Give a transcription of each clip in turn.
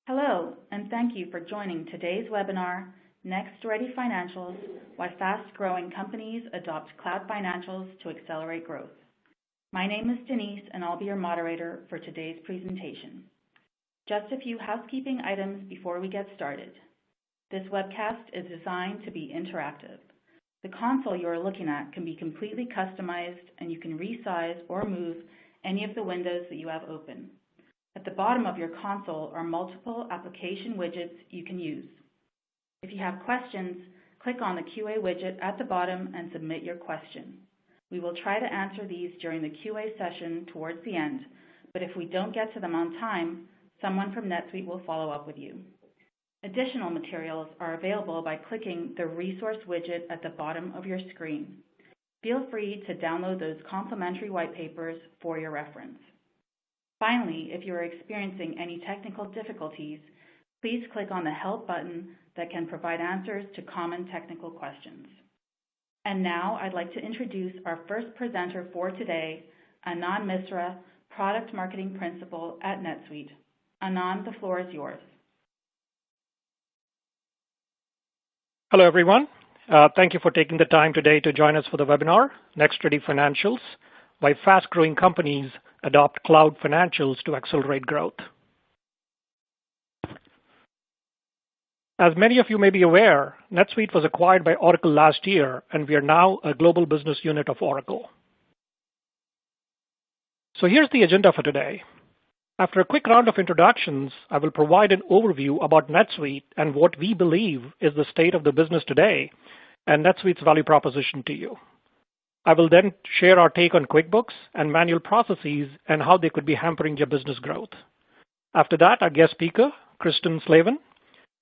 Hello, and thank you for joining today's webinar, Next Ready Financials, Why Fast-Growing Companies Adopt Cloud Financials to Accelerate Growth. My name is Denise, and I'll be your moderator for today's presentation. Just a few housekeeping items before we get started. This webcast is designed to be interactive. The console you are looking at can be completely customized, and you can resize or move any of the windows that you have open. At the bottom of your console are multiple application widgets you can use. If you have questions, click on the QA widget at the bottom and submit your question. We will try to answer these during the QA session towards the end, but if we don't get to them on time, someone from NetSuite will follow up with you. Additional materials are available by clicking the resource widget at the bottom of your screen. Feel free to download those complimentary white papers for your reference. Finally, if you are experiencing any technical difficulties, please click on the Help button that can provide answers to common technical questions. And now I'd like to introduce our first presenter for today, Anand Misra, Product Marketing Principal at NetSuite. Anand, the floor is yours. Hello, everyone. Thank you for taking the time today to join us for the webinar, Next Ready Financials, Why Fast-Growing Companies Adopt Cloud Financials to Accelerate Growth. As many of you may be aware, NetSuite was acquired by Oracle last year, and we are now a global business unit of Oracle. So here's the agenda for today. After a quick round of introductions, I will provide an overview about NetSuite and what we believe is the state of the business today and NetSuite's value proposition to you. I will then share our take on QuickBooks and manual processes and how they could be hampering your business growth. After that, our guest speaker, Kristen Slavin,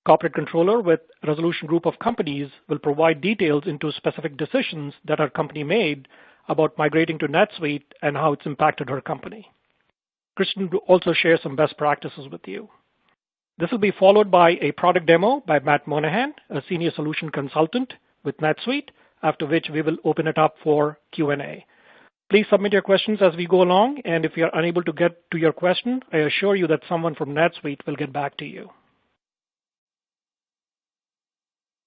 Corporate Controller with Resolution Group of Companies, will provide details into specific decisions that our company made about migrating to NetSuite and how it's impacted her company. Kristen will also share some best practices with you. This will be followed by a product demo by Matt Monahan, a Senior Solution Consultant with NetSuite, after which we will open it up for Q&A. Please submit your questions as we go along, and if you are unable to get to your question, I assure you that someone from NetSuite will get back to you.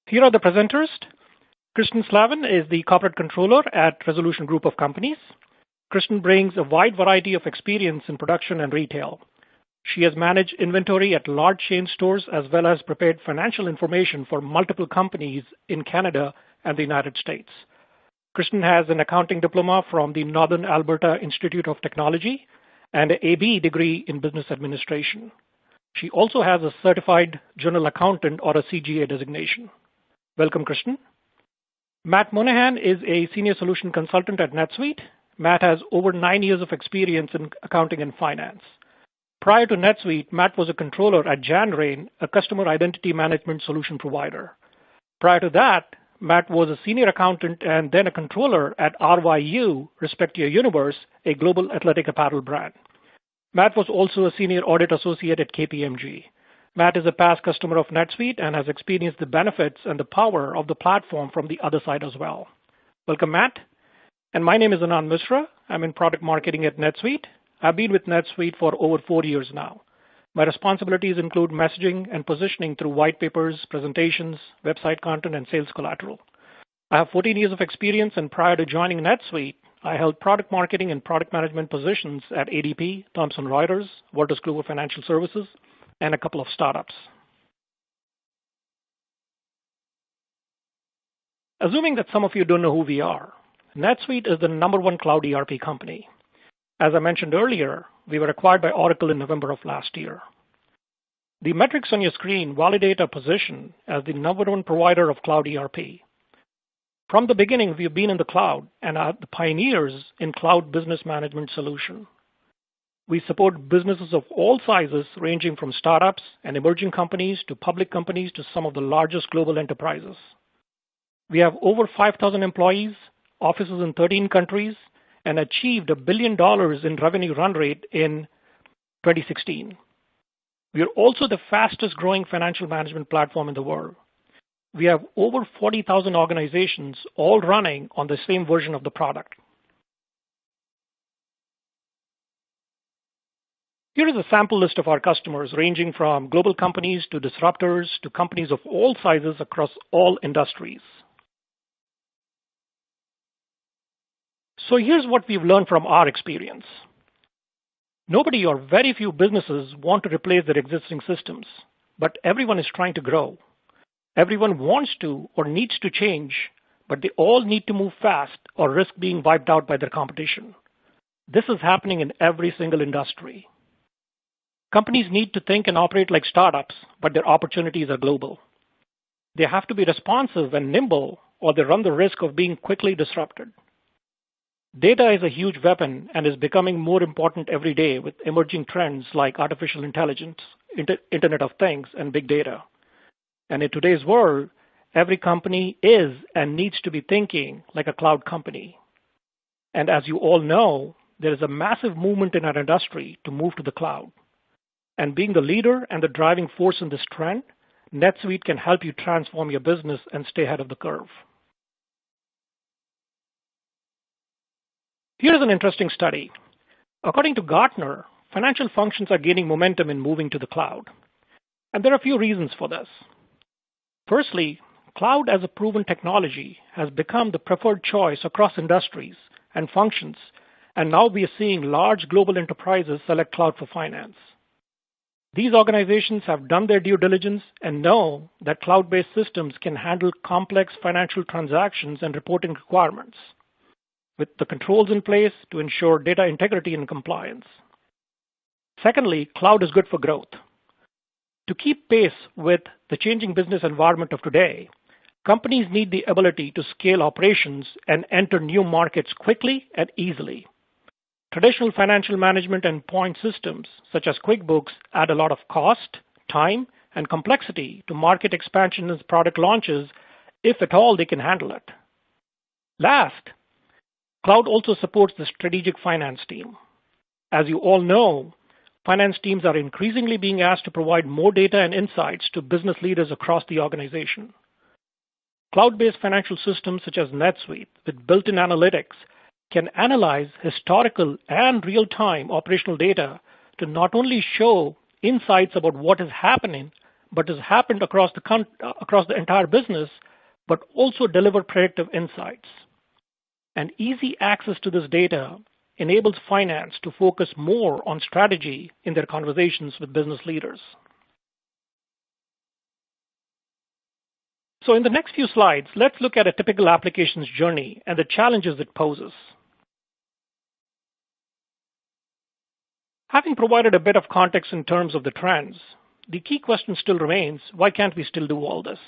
Here are the presenters. Kristen Slavin is the Corporate Controller at Resolution Group of Companies. Kristen brings a wide variety of experience in production and retail. She has managed inventory at large chain stores as well as prepared financial information for multiple companies in Canada and the United States. Kristen has an accounting diploma from the Northern Alberta Institute of Technology and an AB degree in business administration. She also has a certified general accountant or a CGA designation. Welcome, Kristen. Matt Monahan is a senior solution consultant at NetSuite. Matt has over 9 years of experience in accounting and finance. Prior to NetSuite, Matt was a controller at Janrain, a customer identity management solution provider. Prior to that, Matt was a senior accountant and then a controller at RYU, Respect Your Universe, a global athletic apparel brand. Matt was also a senior audit associate at KPMG. Matt is a past customer of NetSuite and has experienced the benefits and the power of the platform from the other side as well. Welcome, Matt. And my name is Anand Misra. I'm in product marketing at NetSuite. I've been with NetSuite for over 4 years now. My responsibilities include messaging and positioning through white papers, presentations, website content, and sales collateral. I have 14 years of experience, and prior to joining NetSuite, I held product marketing and product management positions at ADP, Thomson Reuters, Wolters Kluwer Financial Services, and a couple of startups. Assuming that some of you don't know who we are, NetSuite is the #1 cloud ERP company. As I mentioned earlier, we were acquired by Oracle in November of last year. The metrics on your screen validate our position as the #1 provider of cloud ERP. From the beginning, we have been in the cloud and are the pioneers in cloud business management solution. We support businesses of all sizes, ranging from startups and emerging companies to public companies to some of the largest global enterprises. We have over 5,000 employees, offices in 13 countries, and achieved $1 billion in revenue run rate in 2016. We are also the fastest growing financial management platform in the world. We have over 40,000 organizations all running on the same version of the product. Here is a sample list of our customers ranging from global companies to disruptors to companies of all sizes across all industries. So here's what we've learned from our experience. Nobody or very few businesses want to replace their existing systems, but everyone is trying to grow. Everyone wants to or needs to change, but they all need to move fast or risk being wiped out by their competition. This is happening in every single industry. Companies need to think and operate like startups, but their opportunities are global. They have to be responsive and nimble, or they run the risk of being quickly disrupted. Data is a huge weapon and is becoming more important every day with emerging trends like artificial intelligence, Internet of Things, and big data. And in today's world, every company is and needs to be thinking like a cloud company. And as you all know, there is a massive movement in our industry to move to the cloud. And being the leader and the driving force in this trend, NetSuite can help you transform your business and stay ahead of the curve. Here's an interesting study. According to Gartner, financial functions are gaining momentum in moving to the cloud. And there are a few reasons for this. Firstly, cloud as a proven technology has become the preferred choice across industries and functions, and now we are seeing large global enterprises select cloud for finance. These organizations have done their due diligence and know that cloud-based systems can handle complex financial transactions and reporting requirements, with the controls in place to ensure data integrity and compliance. Secondly, cloud is good for growth. To keep pace with the changing business environment of today, companies need the ability to scale operations and enter new markets quickly and easily. Traditional financial management and point systems, such as QuickBooks, add a lot of cost, time, and complexity to market expansion and product launches, if at all they can handle it. Last, cloud also supports the strategic finance team. As you all know, finance teams are increasingly being asked to provide more data and insights to business leaders across the organization. Cloud-based financial systems such as NetSuite with built-in analytics can analyze historical and real-time operational data to not only show insights about what is happening, but has happened across the entire business, but also deliver predictive insights. And easy access to this data enables finance to focus more on strategy in their conversations with business leaders. So in the next few slides, let's look at a typical application's journey and the challenges it poses. Having provided a bit of context in terms of the trends, the key question still remains, why can't we still do all this?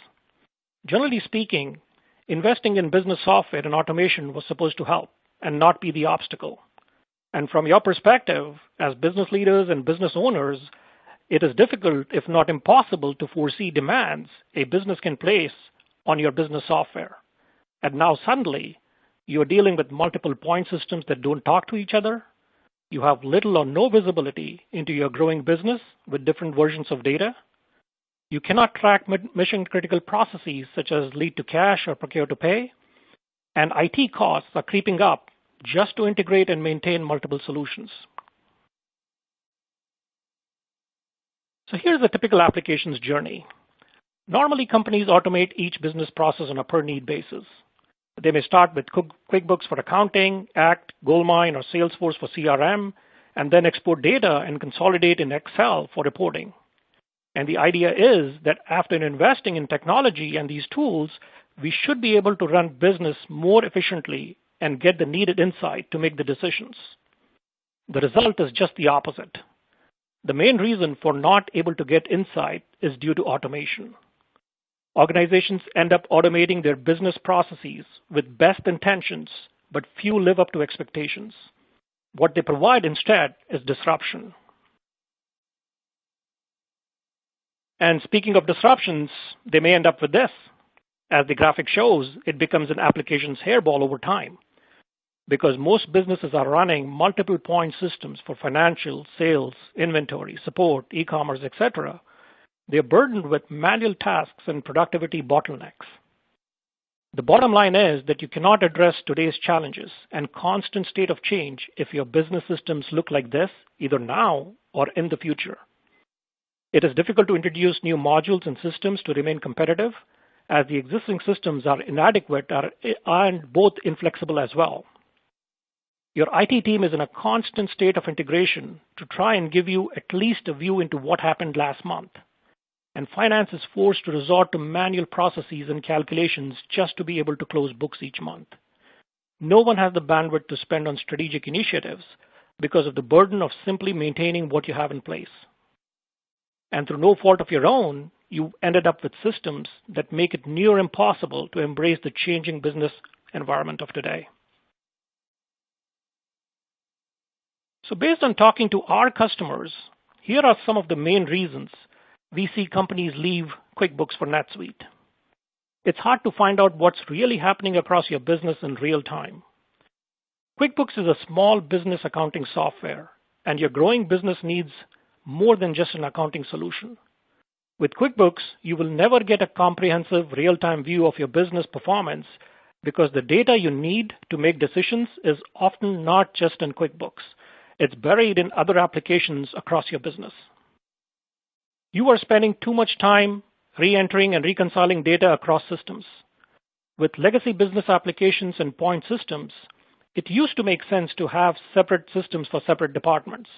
Generally speaking, investing in business software and automation was supposed to help and not be the obstacle. And from your perspective, as business leaders and business owners, it is difficult, if not impossible, to foresee demands a business can place on your business software. And now suddenly, you're dealing with multiple point systems that don't talk to each other. You have little or no visibility into your growing business with different versions of data. You cannot track mission-critical processes such as lead to cash or procure to pay. And IT costs are creeping up just to integrate and maintain multiple solutions. So here's a typical application's journey. Normally, companies automate each business process on a per-need basis. They may start with QuickBooks for accounting, Act, Goldmine, or Salesforce for CRM, and then export data and consolidate in Excel for reporting. And the idea is that after investing in technology and these tools, we should be able to run business more efficiently and get the needed insight to make the decisions. The result is just the opposite. The main reason for not able to get insight is due to automation. Organizations end up automating their business processes with best intentions, but few live up to expectations. What they provide instead is disruption. And speaking of disruptions, they may end up with this. As the graphic shows, it becomes an application's hairball over time. Because most businesses are running multiple point systems for financial, sales, inventory, support, e-commerce, etc., they are burdened with manual tasks and productivity bottlenecks. The bottom line is that you cannot address today's challenges and constant state of change if your business systems look like this, either now or in the future. It is difficult to introduce new modules and systems to remain competitive, as the existing systems are inadequate and both inflexible as well. Your IT team is in a constant state of integration to try and give you at least a view into what happened last month. And finance is forced to resort to manual processes and calculations just to be able to close books each month. No one has the bandwidth to spend on strategic initiatives because of the burden of simply maintaining what you have in place. And through no fault of your own, you ended up with systems that make it near impossible to embrace the changing business environment of today. So based on talking to our customers, here are some of the main reasons we see companies leave QuickBooks for NetSuite. It's hard to find out what's really happening across your business in real time. QuickBooks is a small business accounting software, and your growing business needs more than just an accounting solution. With QuickBooks, you will never get a comprehensive real-time view of your business performance because the data you need to make decisions is often not just in QuickBooks. It's buried in other applications across your business. You are spending too much time re-entering and reconciling data across systems. With legacy business applications and point systems, it used to make sense to have separate systems for separate departments.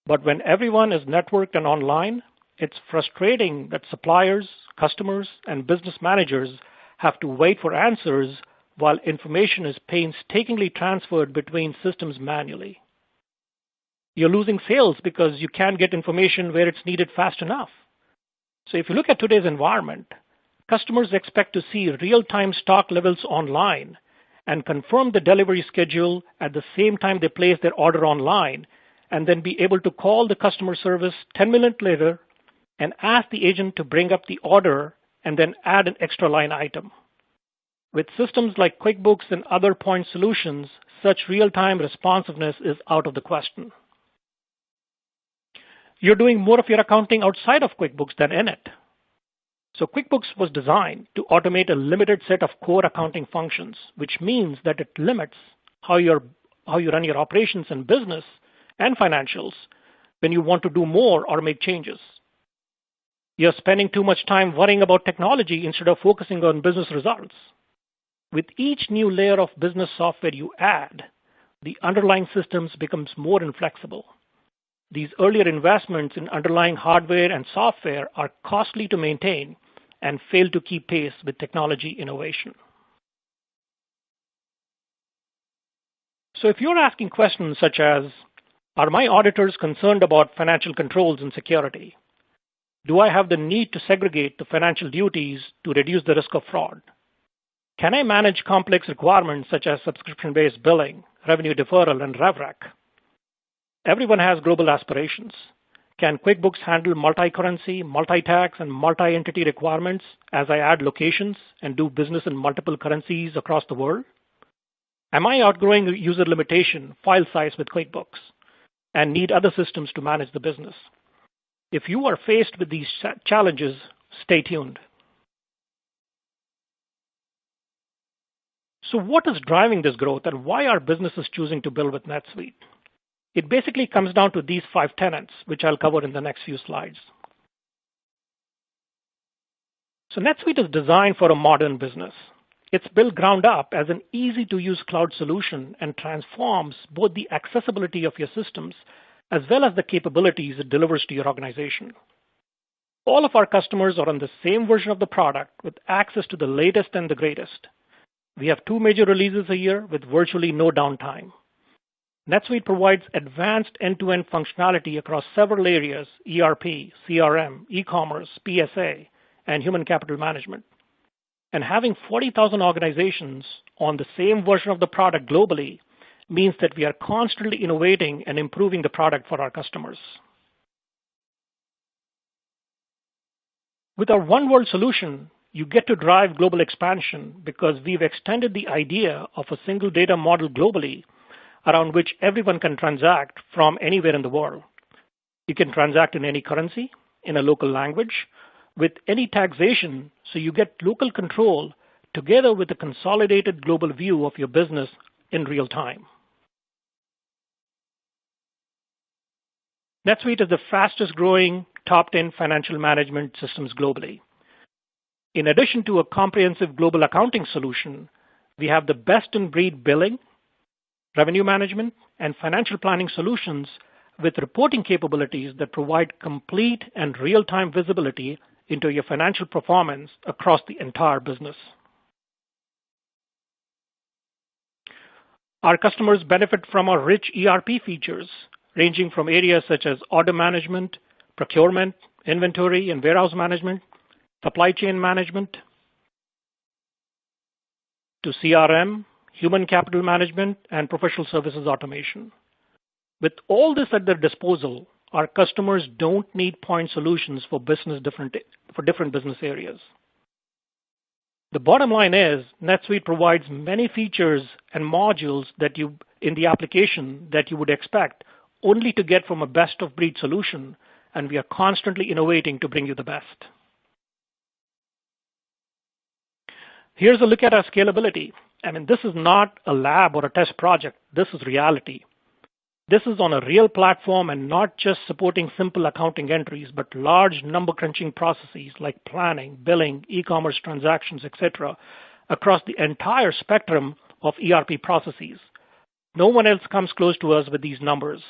But when everyone is networked and online, it's frustrating that suppliers, customers, and business managers have to wait for answers while information is painstakingly transferred between systems manually. You're losing sales because you can't get information where it's needed fast enough. So if you look at today's environment, customers expect to see real-time stock levels online and confirm the delivery schedule at the same time they place their order online, and then be able to call the customer service 10 minutes later and ask the agent to bring up the order and then add an extra line item. With systems like QuickBooks and other point solutions, such real-time responsiveness is out of the question. You're doing more of your accounting outside of QuickBooks than in it. So QuickBooks was designed to automate a limited set of core accounting functions, which means that it limits how you run your operations and business and financials when you want to do more or make changes. You're spending too much time worrying about technology instead of focusing on business results. With each new layer of business software you add, the underlying systems becomes more inflexible. These earlier investments in underlying hardware and software are costly to maintain and fail to keep pace with technology innovation. So if you're asking questions such as, are my auditors concerned about financial controls and security? Do I have the need to segregate the financial duties to reduce the risk of fraud? Can I manage complex requirements such as subscription-based billing, revenue deferral, and RevRec? Everyone has global aspirations. Can QuickBooks handle multi-currency, multi-tax, and multi-entity requirements as I add locations and do business in multiple currencies across the world? Am I outgrowing user limitation, file size with QuickBooks, and need other systems to manage the business? If you are faced with these challenges, stay tuned. So what is driving this growth and why are businesses choosing to build with NetSuite? It basically comes down to these 5 tenets, which I'll cover in the next few slides. So NetSuite is designed for a modern business. It's built ground up as an easy-to-use cloud solution and transforms both the accessibility of your systems as well as the capabilities it delivers to your organization. All of our customers are on the same version of the product with access to the latest and the greatest. We have 2 major releases a year with virtually no downtime. NetSuite provides advanced end-to-end functionality across several areas: ERP, CRM, e-commerce, PSA, and human capital management. And having 40,000 organizations on the same version of the product globally means that we are constantly innovating and improving the product for our customers. With our one world solution, you get to drive global expansion because we've extended the idea of a single data model globally around which everyone can transact from anywhere in the world. You can transact in any currency, in a local language, with any taxation, so you get local control together with a consolidated global view of your business in real time. NetSuite is the fastest growing top 10 financial management systems globally. In addition to a comprehensive global accounting solution, we have the best-in-breed billing, revenue management, and financial planning solutions with reporting capabilities that provide complete and real-time visibility into your financial performance across the entire business. Our customers benefit from our rich ERP features, ranging from areas such as order management, procurement, inventory and warehouse management, supply chain management, to CRM, human capital management, and professional services automation. With all this at their disposal, our customers don't need point solutions for different business areas. The bottom line is NetSuite provides many features and modules in the application that you would expect only to get from a best-of-breed solution, and we are constantly innovating to bring you the best. Here's a look at our scalability. This is not a lab or a test project. This is reality. This is on a real platform and not just supporting simple accounting entries, but large number crunching processes like planning, billing, e-commerce transactions, etc., across the entire spectrum of ERP processes. No one else comes close to us with these numbers.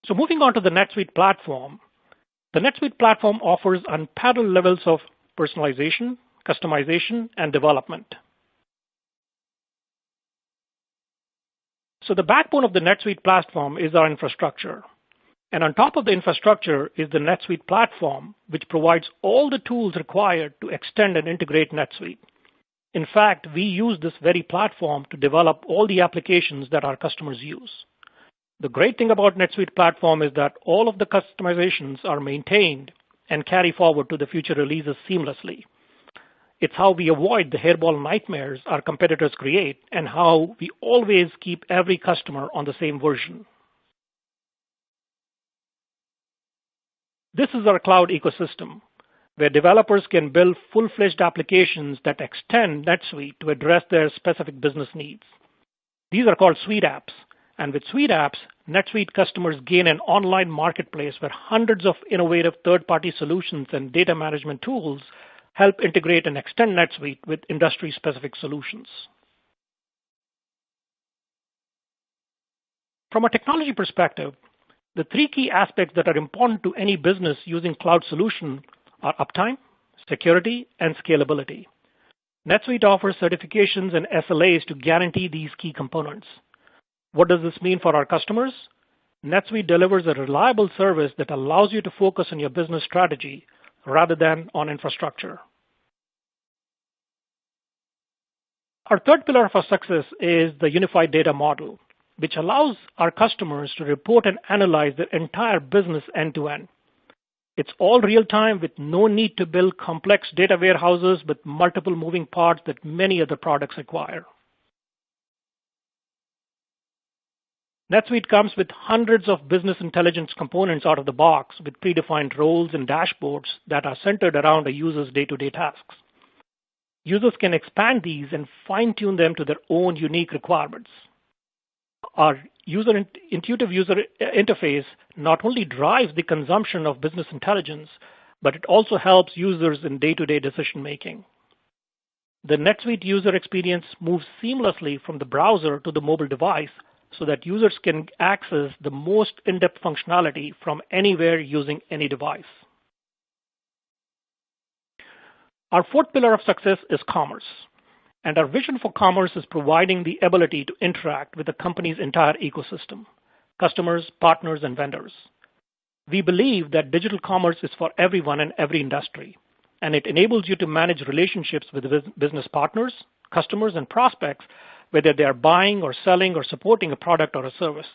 So moving on to the NetSuite platform, the NetSuite platform offers unparalleled levels of personalization, customization, and development. So the backbone of the NetSuite platform is our infrastructure. And on top of the infrastructure is the NetSuite platform, which provides all the tools required to extend and integrate NetSuite. In fact, we use this very platform to develop all the applications that our customers use. The great thing about NetSuite platform is that all of the customizations are maintained and carry forward to the future releases seamlessly. It's how we avoid the hairball nightmares our competitors create and how we always keep every customer on the same version. This is our cloud ecosystem, where developers can build full-fledged applications that extend NetSuite to address their specific business needs. These are called Suite apps. And with Suite apps, NetSuite customers gain an online marketplace where hundreds of innovative third-party solutions and data management tools help integrate and extend NetSuite with industry-specific solutions. From a technology perspective, the three key aspects that are important to any business using cloud solution are uptime, security, and scalability. NetSuite offers certifications and SLAs to guarantee these key components. What does this mean for our customers? NetSuite delivers a reliable service that allows you to focus on your business strategy rather than on infrastructure. Our third pillar of our success is the unified data model, which allows our customers to report and analyze their entire business end-to-end. It's all real-time with no need to build complex data warehouses with multiple moving parts that many other products require. NetSuite comes with hundreds of business intelligence components out of the box with predefined roles and dashboards that are centered around a user's day-to-day tasks. Users can expand these and fine-tune them to their own unique requirements. Our intuitive user interface not only drives the consumption of business intelligence, but it also helps users in day-to-day decision-making. The NetSuite user experience moves seamlessly from the browser to the mobile device so that users can access the most in-depth functionality from anywhere using any device. Our fourth pillar of success is commerce. And our vision for commerce is providing the ability to interact with the company's entire ecosystem, customers, partners, and vendors. We believe that digital commerce is for everyone in every industry, and it enables you to manage relationships with business partners, customers, and prospects, whether they are buying or selling or supporting a product or a service.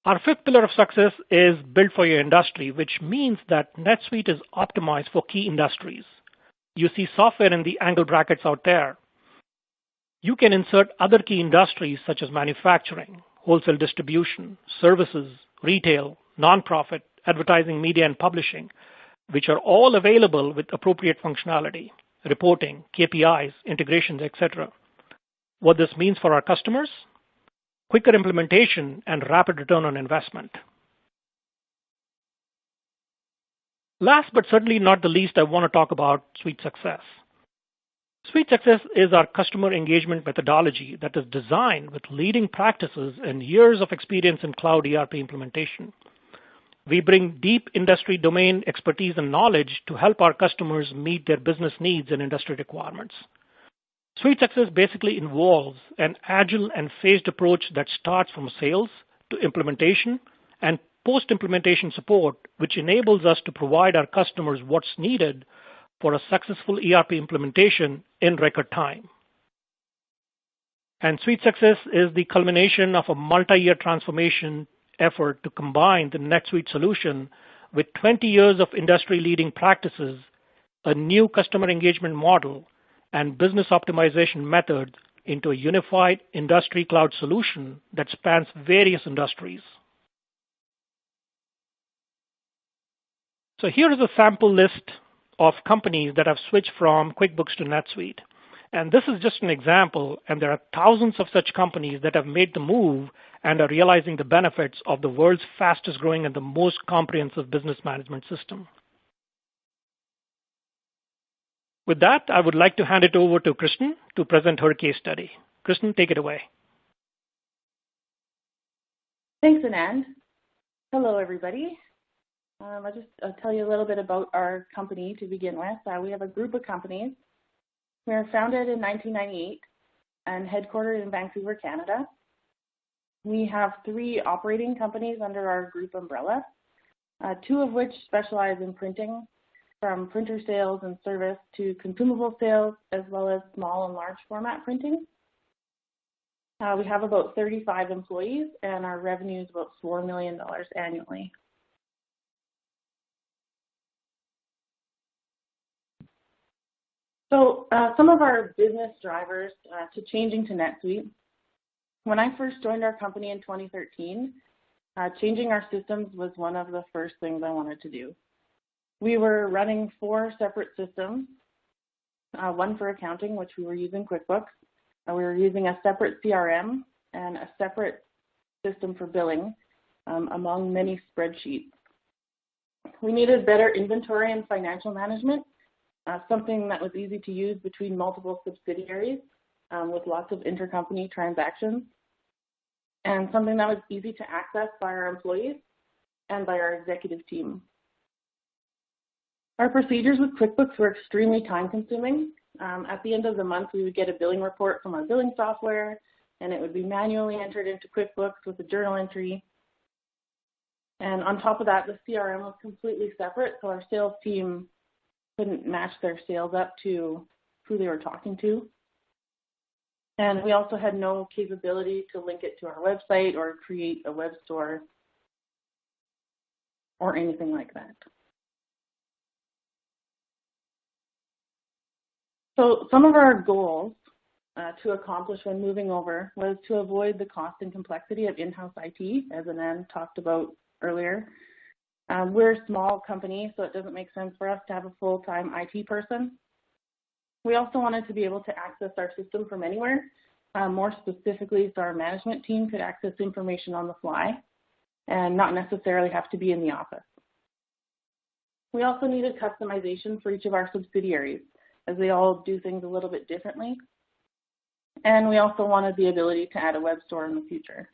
Our fifth pillar of success is built for your industry, which means that NetSuite is optimized for key industries. You see software in the angle brackets out there. You can insert other key industries such as manufacturing, wholesale distribution, services, retail, nonprofit, advertising, media, and publishing, which are all available with appropriate functionality, reporting, KPIs, integrations, etc. What this means for our customers? Quicker implementation and rapid return on investment. Last but certainly not the least, I want to talk about Suite Success. Suite Success is our customer engagement methodology that is designed with leading practices and years of experience in cloud ERP implementation. We bring deep industry domain expertise and knowledge to help our customers meet their business needs and industry requirements. Suite Success basically involves an agile and phased approach that starts from sales to implementation and post-implementation support, which enables us to provide our customers what's needed for a successful ERP implementation in record time. And Suite Success is the culmination of a multi-year transformation effort to combine the NetSuite solution with 20 years of industry-leading practices, a new customer engagement model, and business optimization methods into a unified industry cloud solution that spans various industries. So here is a sample list of companies that have switched from QuickBooks to NetSuite. And this is just an example, and there are thousands of such companies that have made the move and are realizing the benefits of the world's fastest growing and the most comprehensive business management system. With that, I would like to hand it over to Kristen to present her case study. Kristen, take it away. Thanks, Anand. Hello, everybody. I'll just tell you a little bit about our company to begin with. We have a group of companies. We were founded in 1998 and headquartered in Vancouver, Canada. We have 3 operating companies under our group umbrella, 2 of which specialize in printing, from printer sales and service to consumable sales, as well as small and large format printing. We have about 35 employees, and our revenue is about $4 million annually. So some of our business drivers to changing to NetSuite. When I first joined our company in 2013, changing our systems was one of the first things I wanted to do. We were running 4 separate systems, one for accounting, which we were using QuickBooks. We were using a separate CRM and a separate system for billing, among many spreadsheets. We needed better inventory and financial management, something that was easy to use between multiple subsidiaries with lots of intercompany transactions, and something that was easy to access by our employees and by our executive team. Our procedures with QuickBooks were extremely time-consuming. At the end of the month, we would get a billing report from our billing software, and it would be manually entered into QuickBooks with a journal entry. And on top of that, the CRM was completely separate, so our sales team couldn't match their sales up to who they were talking to. And we also had no capability to link it to our website or create a web store or anything like that. So some of our goals to accomplish when moving over was to avoid the cost and complexity of in-house IT, as Anand talked about earlier. We're a small company, so it doesn't make sense for us to have a full-time IT person. We also wanted to be able to access our system from anywhere, more specifically so our management team could access information on the fly and not necessarily have to be in the office. We also needed customization for each of our subsidiaries, as they all do things a little bit differently. And we also wanted the ability to add a web store in the future.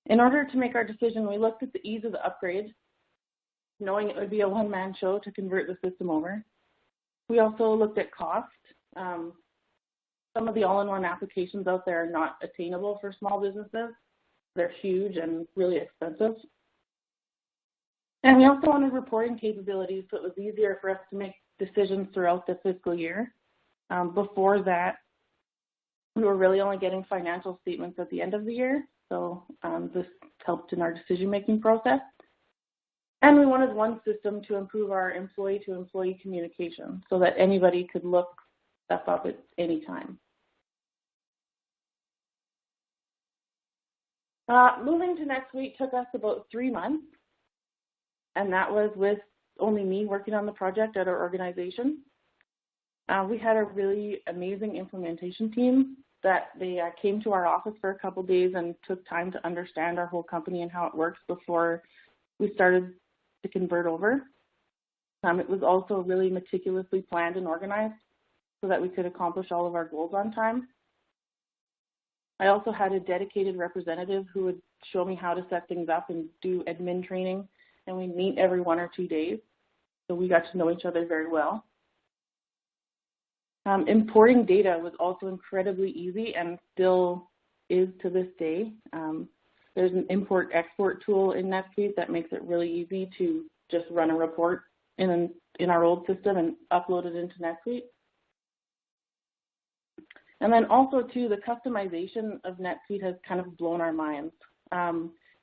In order to make our decision, we looked at the ease of the upgrade, knowing it would be a one-man show to convert the system over. We also looked at cost. Some of the all-in-one applications out there are not attainable for small businesses. They're huge and really expensive. And we also wanted reporting capabilities so it was easier for us to make decisions throughout the fiscal year. Before that, we were really only getting financial statements at the end of the year, so this helped in our decision-making process. And we wanted one system to improve our employee-to-employee communication so that anybody could look stuff up at any time. Moving to NetSuite took us about 3 months, and that was with only me working on the project at our organization. We had a really amazing implementation team that they came to our office for a couple days and took time to understand our whole company and how it works before we started to convert over. It was also really meticulously planned and organized so that we could accomplish all of our goals on time. I also had a dedicated representative who would show me how to set things up and do admin training, and we meet every 1 or 2 days, so we got to know each other very well. Importing data was also incredibly easy and still is to this day. There's an import-export tool in NetSuite that makes it really easy to just run a report in our old system and upload it into NetSuite. And then also, too, the customization of NetSuite has kind of blown our minds.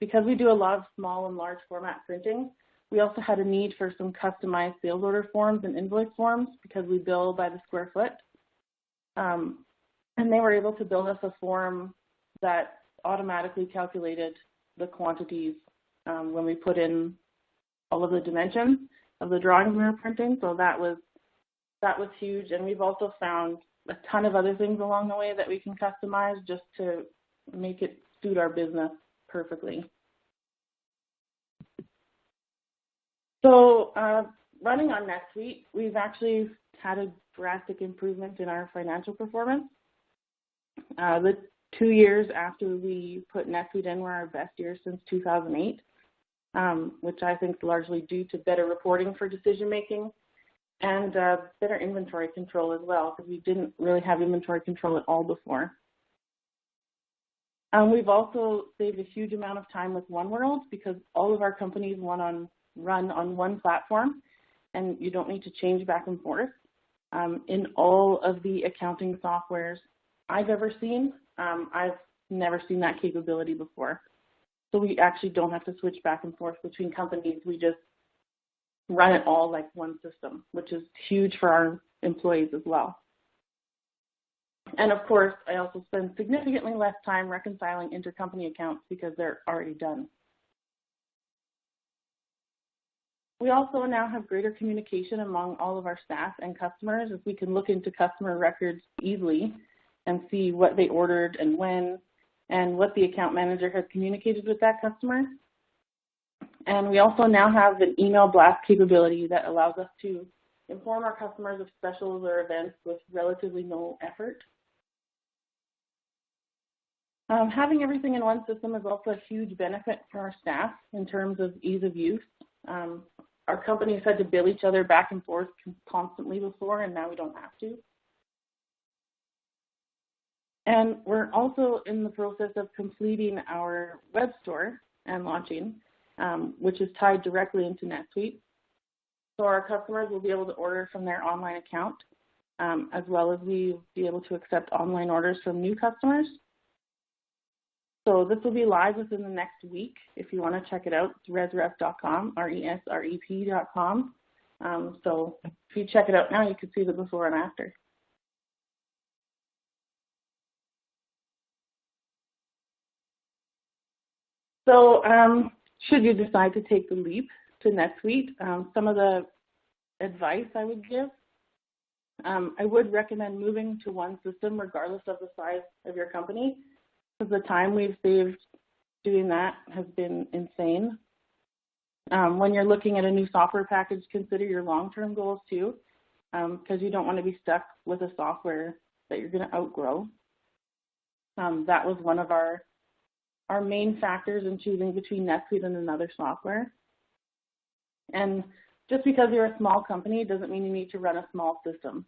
Because we do a lot of small and large format printing, we also had a need for some customized sales order forms and invoice forms because we bill by the square foot. And they were able to build us a form that automatically calculated the quantities when we put in all of the dimensions of the drawings we were printing. So that was huge. And we've also found a ton of other things along the way that we can customize just to make it suit our business perfectly. So running on NetSuite, we've actually had a drastic improvement in our financial performance. The 2 years after we put NetSuite in were our best years since 2008, which I think is largely due to better reporting for decision making and better inventory control as well, because we didn't really have inventory control at all before. We've also saved a huge amount of time with OneWorld because all of our companies run on one platform, and you don't need to change back and forth. In all of the accounting softwares I've ever seen, I've never seen that capability before. So we actually don't have to switch back and forth between companies. We just run it all like one system, which is huge for our employees as well. And of course, I also spend significantly less time reconciling intercompany accounts because they're already done. We also now have greater communication among all of our staff and customers, as we can look into customer records easily and see what they ordered and when, and what the account manager has communicated with that customer. And we also now have an email blast capability that allows us to inform our customers of specials or events with relatively no effort. Having everything in one system is also a huge benefit for our staff in terms of ease of use. Our companies had to bill each other back and forth constantly before, and now we don't have to. And we're also in the process of completing our web store and launching, which is tied directly into NetSuite. So our customers will be able to order from their online account, as well as we be able to accept online orders from new customers. So this will be live within the next week. If you want to check it out, it's resrep.com, resrep.com. So if you check it out now, you can see the before and after. So should you decide to take the leap to NetSuite, some of the advice I would give, I would recommend moving to one system regardless of the size of your company, because the time we've saved doing that has been insane. When you're looking at a new software package, consider your long-term goals too, because you don't want to be stuck with a software that you're going to outgrow. That was one of our main factors in choosing between NetSuite and another software. And just because you're a small company doesn't mean you need to run a small system.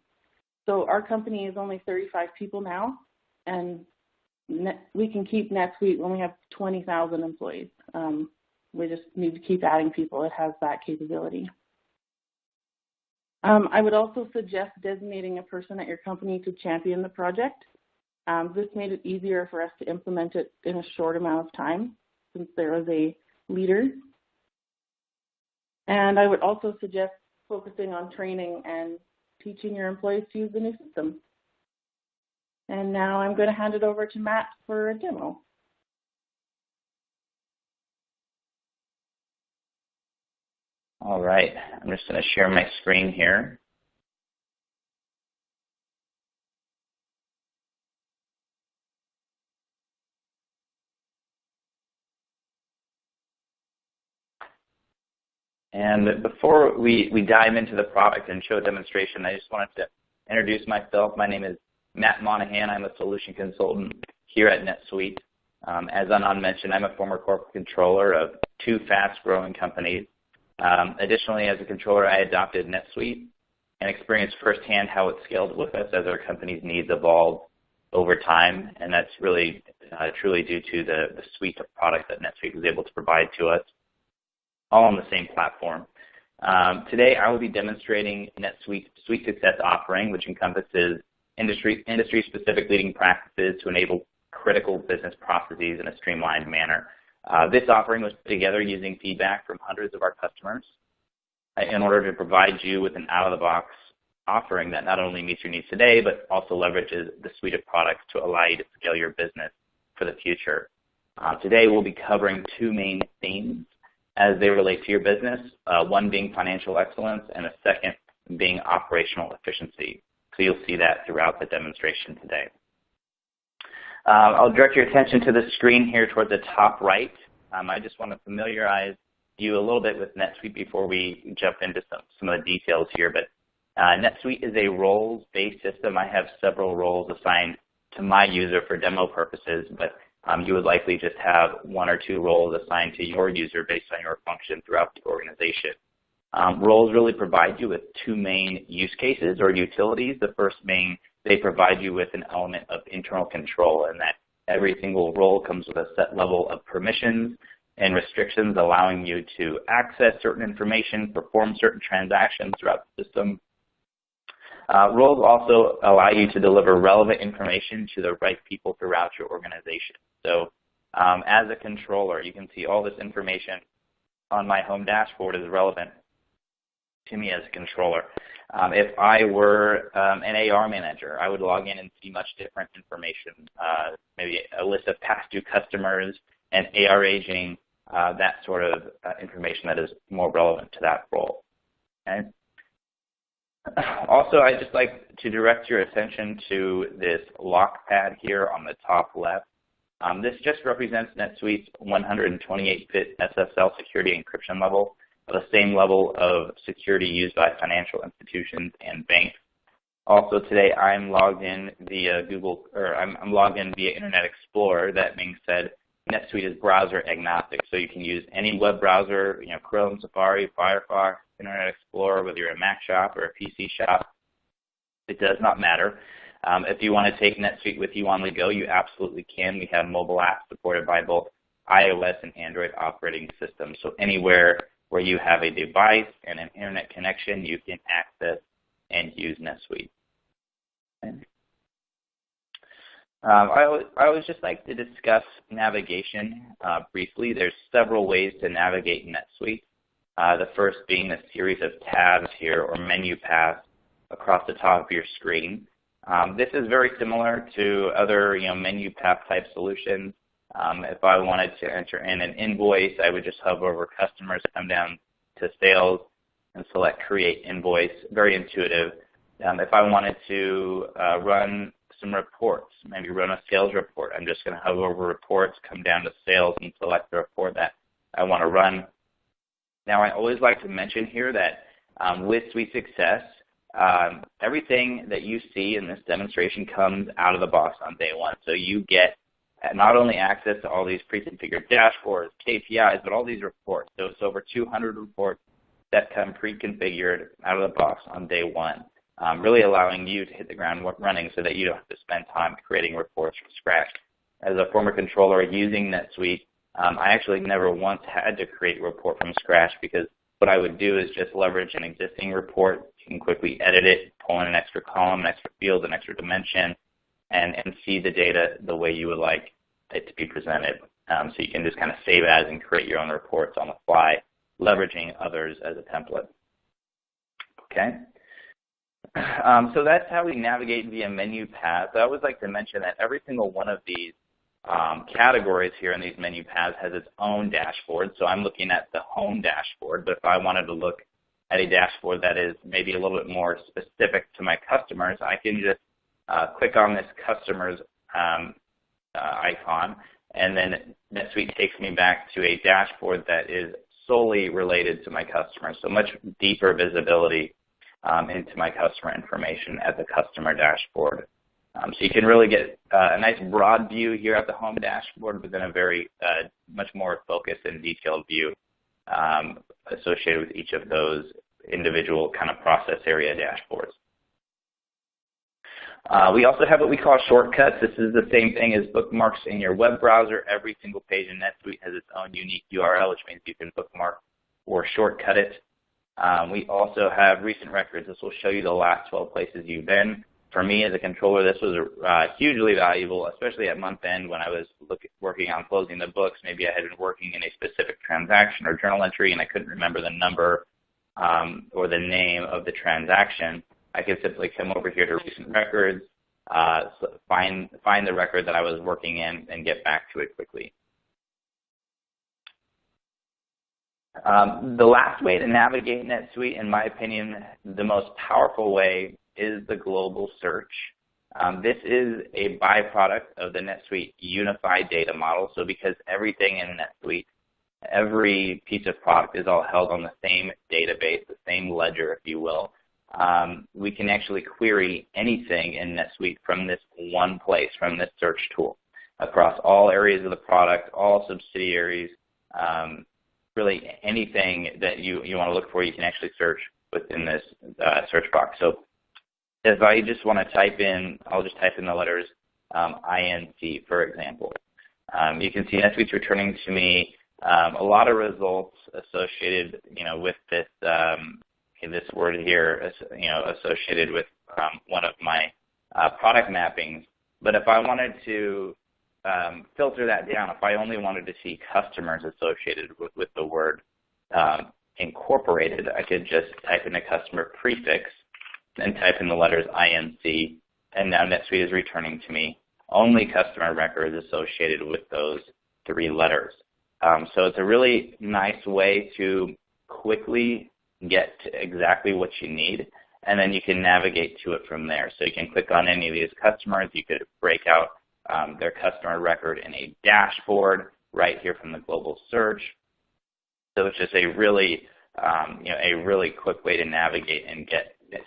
So our company is only 35 people now, and we can keep NetSuite when we have 20,000 employees. We just need to keep adding people. It has that capability. I would also suggest designating a person at your company to champion the project. This made it easier for us to implement it in a short amount of time since there was a leader. And I would also suggest focusing on training and teaching your employees to use the new system. And now I'm going to hand it over to Matt for a demo. All right, I'm just going to share my screen here. And before we dive into the product and show a demonstration, I just wanted to introduce myself. My name is Matt Monahan. I'm a solution consultant here at NetSuite. As Anand mentioned, I'm a former corporate controller of 2 fast-growing companies. Additionally, as a controller, I adopted NetSuite and experienced firsthand how it scaled with us as our company's needs evolved over time, and that's really truly due to the suite of products that NetSuite was able to provide to us, all on the same platform. Today, I will be demonstrating NetSuite's Suite Success offering, which encompasses industry-specific leading practices to enable critical business processes in a streamlined manner. This offering was put together using feedback from hundreds of our customers in order to provide you with an out-of-the-box offering that not only meets your needs today, but also leverages the suite of products to allow you to scale your business for the future. Today, we'll be covering 2 main themes as they relate to your business, one being financial excellence and the second being operational efficiency. So you'll see that throughout the demonstration today. I'll direct your attention to the screen here toward the top right. I just want to familiarize you a little bit with NetSuite before we jump into some of the details here. But NetSuite is a roles-based system. I have several roles assigned to my user for demo purposes, but you would likely just have 1 or 2 roles assigned to your user based on your function throughout the organization. Roles really provide you with 2 main use cases or utilities. The first being they provide you with an element of internal control, and that every single role comes with a set level of permissions and restrictions allowing you to access certain information, perform certain transactions throughout the system. Roles also allow you to deliver relevant information to the right people throughout your organization. So as a controller, you can see all this information on my home dashboard is relevant to me as a controller. If I were an AR manager, I would log in and see much different information, maybe a list of past due customers and AR aging, that sort of information that is more relevant to that role. Okay? Also, I'd just like to direct your attention to this lock pad here on the top left. This just represents NetSuite's 128-bit SSL security encryption level, the same level of security used by financial institutions and banks. Also today, I'm logged in via I'm logged in via Internet Explorer. That being said, NetSuite is browser agnostic, so you can use any web browser, Chrome, Safari, Firefox, Internet Explorer, whether you're a Mac shop or a PC shop. It does not matter. If you want to take NetSuite with you on the go, you absolutely can. We have mobile apps supported by both iOS and Android operating systems. So anywhere where you have a device and an internet connection, you can access and use NetSuite. Okay. I always just like to discuss navigation briefly. There's several ways to navigate NetSuite. The first being a series of tabs here or menu paths across the top of your screen. This is very similar to other menu path type solutions. If I wanted to enter in an invoice, I would just hover over customers, come down to sales, and select create invoice. Very intuitive. If I wanted to run some reports, maybe run a sales report, I'm just going to hover over reports, come down to sales, and select the report that I want to run. Now, I always like to mention here that with Suite Success, everything that you see in this demonstration comes out of the box on day one. So you get not only access to all these pre-configured dashboards, KPIs, but all these reports. So it's over 200 reports that come pre-configured out of the box on day one, really allowing you to hit the ground running so that you don't have to spend time creating reports from scratch. As a former controller using NetSuite, I actually never once had to create a report from scratch because what I would do is just leverage an existing report. You can quickly edit it, pull in an extra column, an extra field, an extra dimension, and see the data the way you would like it to be presented. So you can just kind of save as and create your own reports on the fly, leveraging others as a template. Okay. So that's how we navigate via menu paths. I always like to mention that every single one of these categories here in these menu paths has its own dashboard. So I'm looking at the home dashboard, but if I wanted to look at a dashboard that is maybe a little bit more specific to my customers, I can just click on this customers icon, and then NetSuite takes me back to a dashboard that is solely related to my customers, so much deeper visibility into my customer information at the customer dashboard. So you can really get a nice broad view here at the home dashboard, but then a very much more focused and detailed view associated with each of those individual kind of process area dashboards. We also have what we call shortcuts. This is the same thing as bookmarks in your web browser. Every single page in NetSuite has its own unique URL, which means you can bookmark or shortcut it. We also have recent records. This will show you the last 12 places you've been. For me as a controller, this was hugely valuable, especially at month end when I was working on closing the books. Maybe I had been working in a specific transaction or journal entry and I couldn't remember the number or the name of the transaction. I could simply come over here to recent records, find the record that I was working in, and get back to it quickly. The last way to navigate NetSuite, in my opinion, the most powerful way, is the global search. This is a byproduct of the NetSuite unified data model. So because everything in NetSuite, every piece of product is all held on the same database, the same ledger, if you will, we can actually query anything in NetSuite from this one place, from this search tool, across all areas of the product, all subsidiaries, really anything that you want to look for, you can actually search within this search box. So if I just want to type in, I'll just type in the letters INC, for example. You can see NetSuite's returning to me a lot of results associated, with this this word here, associated with one of my product mappings. But if I wanted to filter that down, if I only wanted to see customers associated with the word incorporated, I could just type in a customer prefix and type in the letters INC, and now NetSuite is returning to me only customer records associated with those three letters. So it's a really nice way to quickly get to exactly what you need, and then you can navigate to it from there. So you can click on any of these customers. You could break out their customer record in a dashboard right here from the global search. So it's just a really, a really quick way to navigate and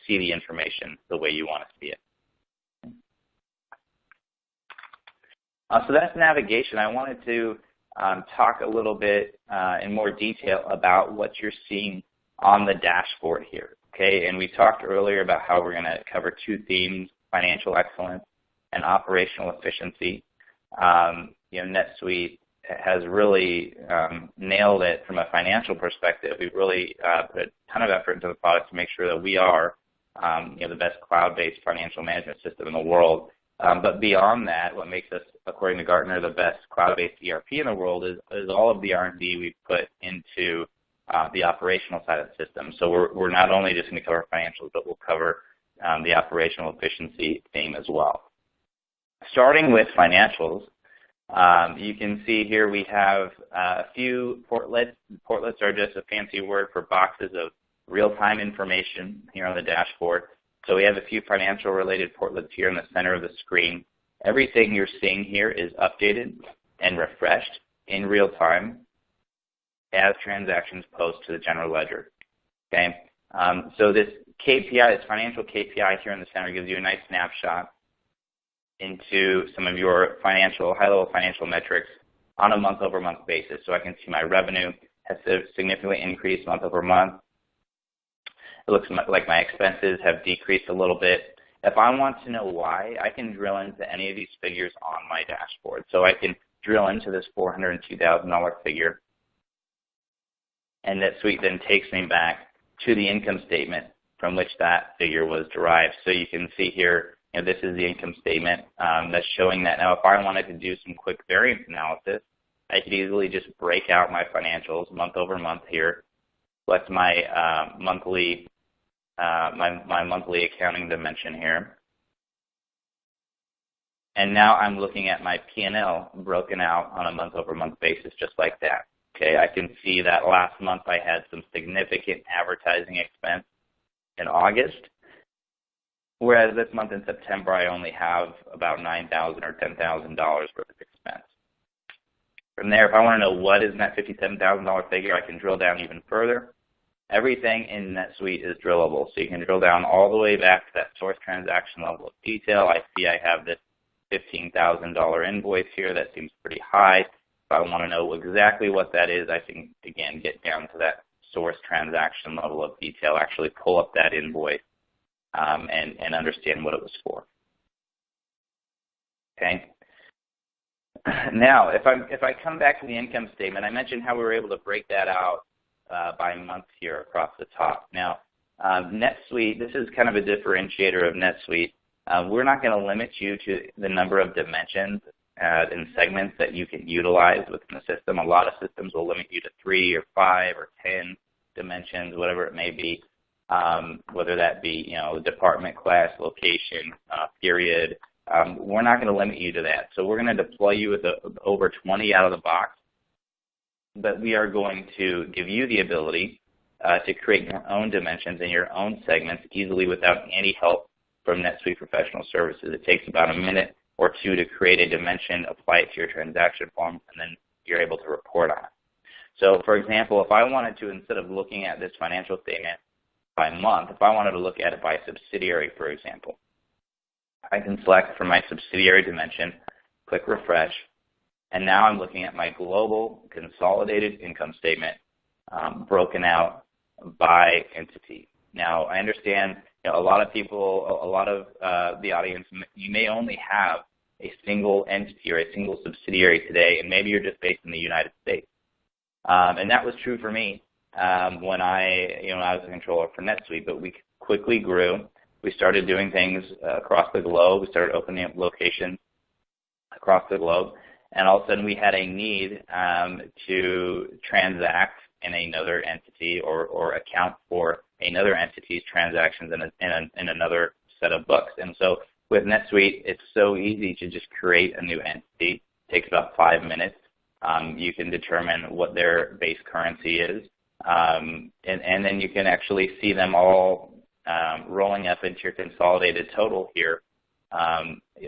see the information the way you want to see it. So that's navigation. I wanted to talk a little bit in more detail about what you're seeing on the dashboard here. Okay, and we talked earlier about how we're going to cover two themes: financial excellence and operational efficiency. NetSuite has really nailed it from a financial perspective. We've really put a ton of effort into the product to make sure that we are the best cloud-based financial management system in the world. But beyond that, what makes us, according to Gartner, the best cloud-based ERP in the world is all of the R&D we've put into the operational side of the system. So we're not only just going to cover financials, but we'll cover the operational efficiency theme as well. Starting with financials, you can see here we have a few portlets. Portlets are just a fancy word for boxes of real-time information here on the dashboard. So we have a few financial related portlets here in the center of the screen. Everything you're seeing here is updated and refreshed in real time as transactions post to the general ledger. Okay, so this KPI, this financial KPI here in the center, gives you a nice snapshot into some of your high-level financial metrics on a month-over-month basis. So I can see my revenue has significantly increased month over month. It looks like my expenses have decreased a little bit. If I want to know why, I can drill into any of these figures on my dashboard. So I can drill into this $402,000 figure, and NetSuite then takes me back to the income statement from which that figure was derived. So you can see here, this is the income statement that's showing that. Now, if I wanted to do some quick variance analysis, I could easily just break out my financials month over month here, select my monthly accounting dimension here, And now I'm looking at my P&L broken out on a month-over-month basis just like that. Okay, I can see that last month I had some significant advertising expense in August, whereas this month in September I only have about $9,000 or $10,000 worth of expense. From there, if I want to know what is in that $57,000 figure, I can drill down even further. Everything in NetSuite is drillable, so you can drill down all the way back to that source transaction level of detail. I see I have this $15,000 invoice here. That seems pretty high. If I want to know exactly what that is, I can, again, get down to that source transaction level of detail, actually pull up that invoice and understand what it was for. Okay. Now, if I come back to the income statement, I mentioned how we were able to break that out by month here across the top. Now, NetSuite, this is kind of a differentiator of NetSuite. We're not going to limit you to the number of dimensions and segments that you can utilize within the system. A lot of systems will limit you to 3 or 5 or 10 dimensions, whatever it may be, whether that be department, class, location, period. We're not going to limit you to that. So we're going to deploy you with over 20 out of the box, but we are going to give you the ability to create your own dimensions and your own segments easily without any help from NetSuite Professional Services. It takes about a minute or two to create a dimension, apply it to your transaction form, and then you're able to report on it. So, for example, if I wanted to, instead of looking at this financial statement by month, if I wanted to look at it by subsidiary, for example, I can select from my subsidiary dimension, click refresh, and now I'm looking at my global consolidated income statement broken out by entity. Now, I understand a lot of people, a lot of the audience, you may only have a single entity or a single subsidiary today, and maybe you're just based in the United States. And that was true for me when I was a controller for NetSuite, but we quickly grew. We started doing things across the globe. We started opening up locations across the globe, and all of a sudden we had a need to transact in another entity or account for another entity's transactions in another set of books. And so with NetSuite, it's so easy to just create a new entity. It takes about 5 minutes. You can determine what their base currency is, and then you can actually see them all rolling up into your consolidated total here,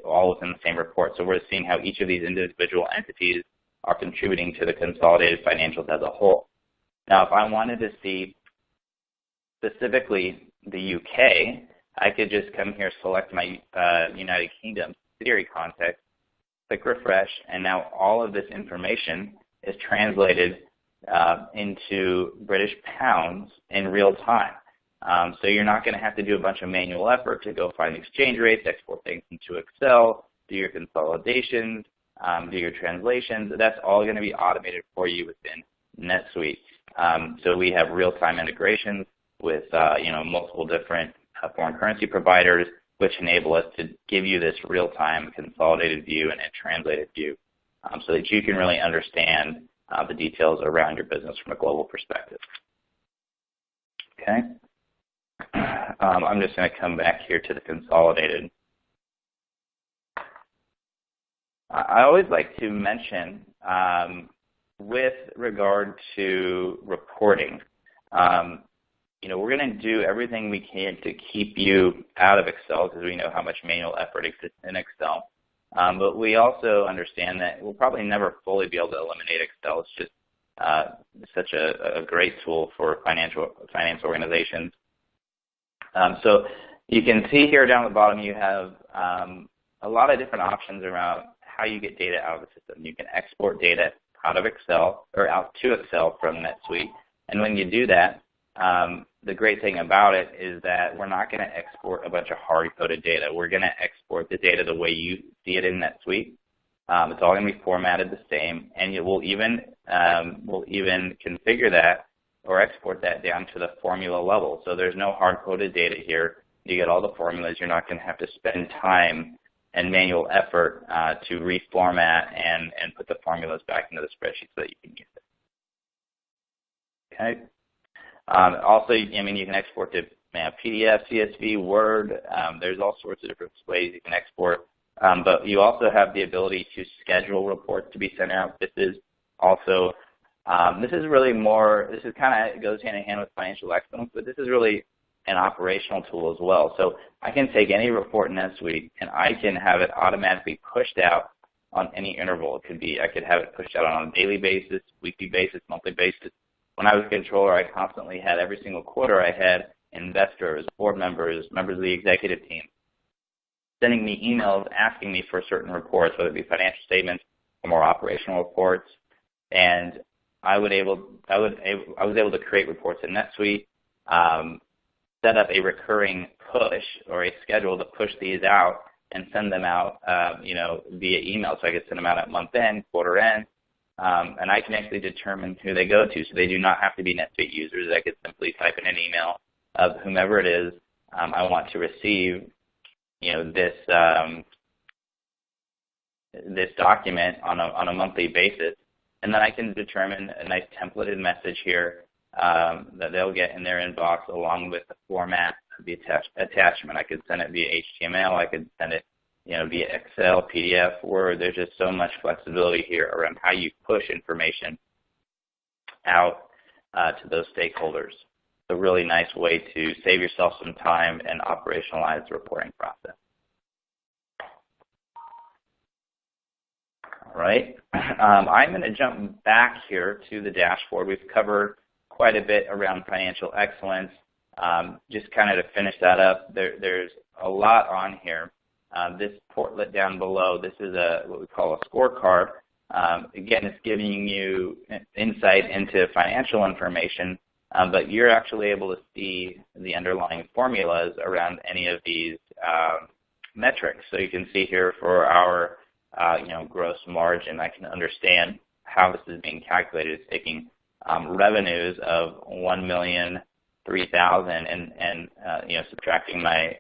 all within the same report. So we're seeing how each of these individual entities are contributing to the consolidated financials as a whole. Now, if I wanted to see specifically the UK, I could just come here, select my United Kingdom subsidiary context, click refresh, and now all of this information is translated into British pounds in real time. So you're not going to have to do a bunch of manual effort to go find exchange rates, export things into Excel, do your consolidations, do your translations. That's all going to be automated for you within NetSuite. So we have real-time integrations with multiple different foreign currency providers, which enable us to give you this real-time consolidated view and a translated view so that you can really understand the details around your business from a global perspective. Okay. I'm just going to come back here to the consolidated. I always like to mention with regard to reporting, we're going to do everything we can to keep you out of Excel because we know how much manual effort exists in Excel. But we also understand that we'll probably never fully be able to eliminate Excel. It's just such a great tool for finance organizations. So you can see here down at the bottom you have a lot of different options around how you get data out of the system. You can export data out of Excel or out to Excel from NetSuite. And when you do that, the great thing about it is that we're not going to export a bunch of hard-coded data. We're going to export the data the way you see it in NetSuite. It's all going to be formatted the same, and we'll even configure that or export that down to the formula level. So there's no hard-coded data here. You get all the formulas. You're not going to have to spend time and manual effort to reformat and put the formulas back into the spreadsheet so that you can use it. Okay. Also, you can export to PDF, CSV, Word. There's all sorts of different ways you can export But you also have the ability to schedule reports to be sent out. This is also, this is really more, this is kind of goes hand in hand with financial excellence, but this is really an operational tool as well. So I can take any report in NetSuite and I can have it automatically pushed out on any interval. It could be, I could have it pushed out on a daily basis, weekly basis, monthly basis. When I was controller, I constantly had every single quarter I had investors, board members, members of the executive team sending me emails asking me for certain reports, whether it be financial statements or more operational reports. And I was able to create reports in NetSuite, set up a recurring push or a schedule to push these out and send them out, via email. So I could send them out at month end, quarter end, and I can actually determine who they go to. So they do not have to be NetSuite users. I could simply type in an email of whomever it is I want to receive, this document on a monthly basis, and then I can determine a nice templated message here that they'll get in their inbox along with the format of the attachment. I could send it via HTML. I could send it, via Excel, PDF, Word. There's just so much flexibility here around how you push information out to those stakeholders. It's a really nice way to save yourself some time and operationalize the reporting process. All right, I'm going to jump back here to the dashboard. We've covered quite a bit around financial excellence. Just kind of to finish that up, there's a lot on here. This portlet down below, this is what we call a scorecard. Again, it's giving you insight into financial information, but you're actually able to see the underlying formulas around any of these metrics. So you can see here for our gross margin, I can understand how this is being calculated. It's taking revenues of $1,003,000 and subtracting my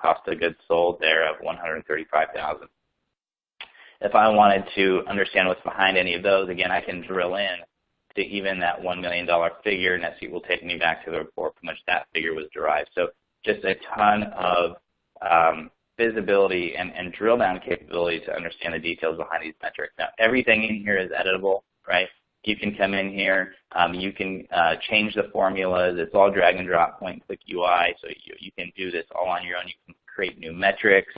cost of goods sold there of $135,000. If I wanted to understand what's behind any of those, again, I can drill in to even that $1 million figure, and NetSuite will take me back to the report from which that figure was derived. So just a ton of visibility and drill down capability to understand the details behind these metrics. Now, everything in here is editable, right? You can come in here, you can change the formulas. It's all drag and drop, point and click UI, so you can do this all on your own. You can create new metrics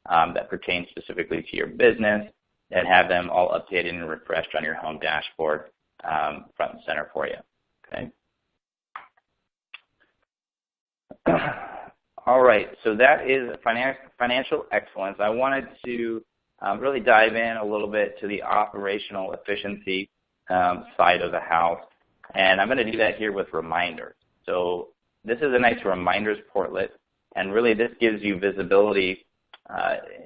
that pertain specifically to your business and have them all updated and refreshed on your home dashboard front and center for you, okay? All right, so that is financial excellence. I wanted to really dive in a little bit to the operational efficiency side of the house, and I'm going to do that here with reminders. So this is a nice reminders portlet, and really this gives you visibility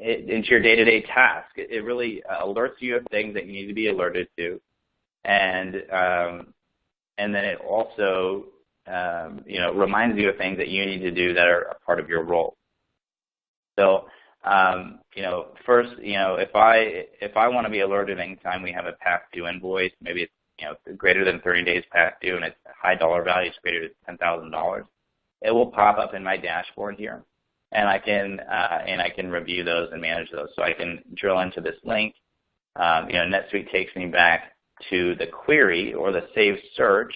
into your day-to-day task. It really alerts you of things that you need to be alerted to, and then it also reminds you of things that you need to do that are a part of your role. So, first, if I want to be alerted anytime we have a past due invoice, maybe it's greater than 30 days past due and it's high dollar value, it's greater than $10,000, it will pop up in my dashboard here, and I can review those and manage those. So I can drill into this link. NetSuite takes me back to the query or the saved search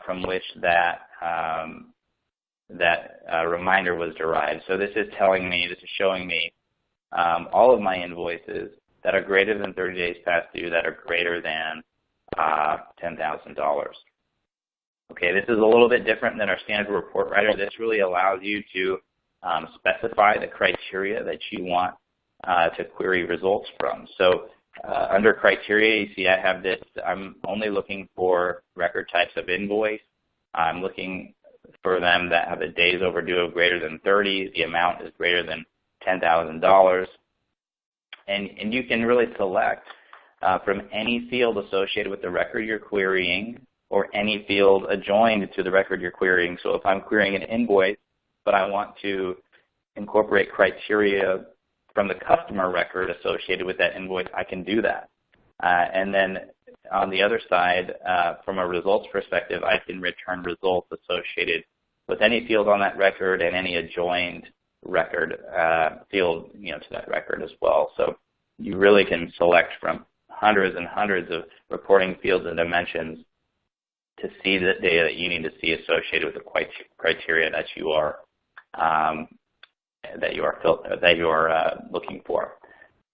from which that reminder was derived. So this is showing me all of my invoices that are greater than 30 days past due that are greater than $10,000. Okay, this is a little bit different than our standard report writer. This really allows you to specify the criteria that you want to query results from. So under criteria, you see I have this. I'm only looking for record types of invoice. I'm looking for them that have a days overdue of greater than 30. The amount is greater than $10,000. And you can really select from any field associated with the record you're querying or any field adjoined to the record you're querying. So if I'm querying an invoice, but I want to incorporate criteria from the customer record associated with that invoice, I can do that. And then on the other side, from a results perspective, I can return results associated with any field on that record and any adjoined record field, to that record as well. So you really can select from hundreds and hundreds of reporting fields and dimensions to see the data that you need to see associated with the criteria that you are looking for.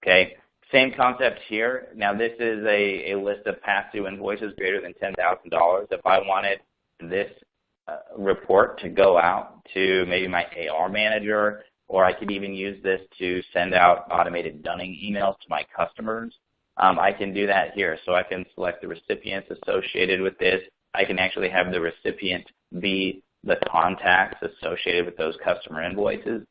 Okay. Same concept here. Now this is a list of past due invoices greater than $10,000. If I wanted this report to go out to maybe my AR manager, or I could even use this to send out automated dunning emails to my customers, I can do that here. So I can select the recipients associated with this. I can actually have the recipient be the contacts associated with those customer invoices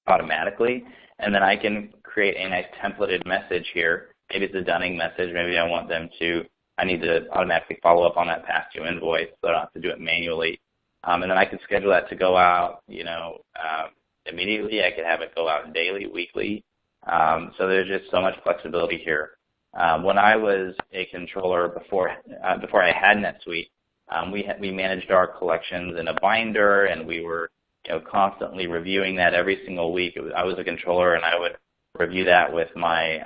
automatically. And then I can create a nice templated message here. Maybe it's a dunning message. Maybe I need to automatically follow up on that past due invoice, so I don't have to do it manually. And then I can schedule that to go out, immediately. I could have it go out daily, weekly. So there's just so much flexibility here. When I was a controller before I had NetSuite, we managed our collections in a binder, and we were constantly reviewing that every single week. I was a controller, and I would review that with my